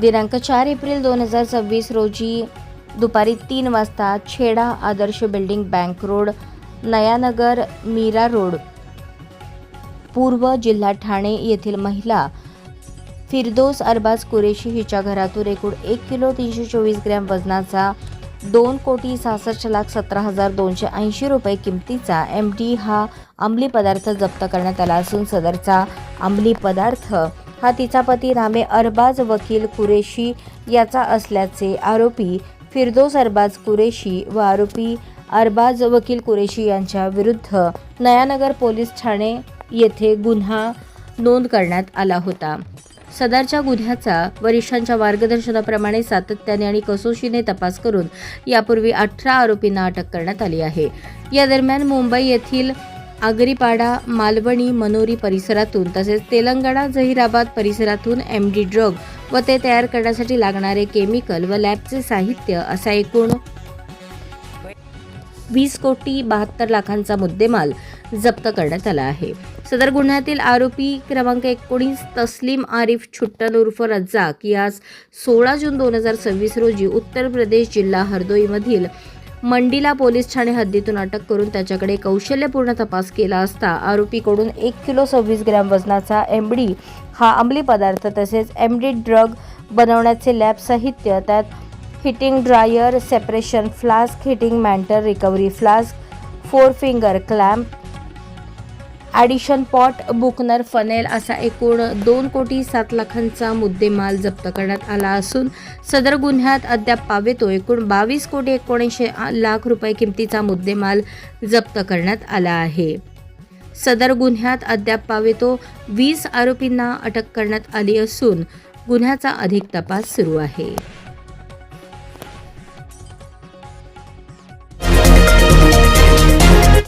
दिनांक 4 एप्रिल 2026 रोजी दुपारी 3 वाजता Chheda Adarsh building, bank road, Nayanagar, Mira road, पूर्व, जिल्हा ठाणे येथील महिला फिरदौस अरबाज कुरेशी हिच्या घरातून एकूण 1 किलो 324 ग्रॅम वजनाचा 2,66,17,280 रुपये किमतीचा MD हा अंमली पदार्थ जप्त करण्यात आला असून सदरचा अंमली पदार्थ हा तिचा पती रामे अरबाज वकील कुरेशी याचा असल्याचे आरोपी फिरदौस अरबाज कुरेशी व आरोपी अरबाज वकील कुरेशी यांच्या विरुद्ध नयानगर पोलीस ठाणे येथे गुन्हा नोंद करण्यात आला होता। सदरच्या गुन्ह्याचा वरिष्ठांच्या मार्गदर्शनाप्रमाणे सातत्याने आणि कसोशीने तपास करून यापूर्वी 18 आरोपींना अटक करण्यात आली आहे। या दरम्यान मुंबई येथील आगरीपाडा, मालवणी, मनोरी परिसरातून तसेच तेलंगणा जहीराबाद परिसरातून MD ड्रग व ते तयार करण्यासाठी लागणारे केमिकल व लॅबचे साहित्य असा एकूण 20,72,00,000चा मुद्देमाल जप्त करण्यात आला आहे। सदर गुन्ह्यातील आरोपी क्रमांक 19 तस्लीम आरिफ छुट्टन उर्फ रज्जाक यास 16 जून 2026 रोजी उत्तर प्रदेश जिल्हा हरदोईमधील मंडीला पोलीस ठाणे हद्दीतून अटक करून त्याच्याकडे कौशल्यपूर्ण तपास केला असता आरोपीकडून 1 किलो 26 ग्रॅम वजनाचा MD हा अंमली पदार्थ तसेच MD ड्रग बनवण्याचे लॅब साहित्य, त्यात heating dryer, separation flask, heating mantle, recovery flask, 4 finger clamp, addition pot, Buchner, funnel असा एकूण 2,07,00,000चा मुद्देमाल जप्त करण्यात आला असून सदर गुन्ह्यात अद्याप पावेतो एकूण 22,79,00,000 रुपये किमतीचा मुद्देमाल जप्त करण्यात आला आहे। सदर गुन्ह्यात अद्याप पावेतो 20 आरोपींना अटक करण्यात आली असून गुन्ह्याचा अधिक तपास सुरू आहे।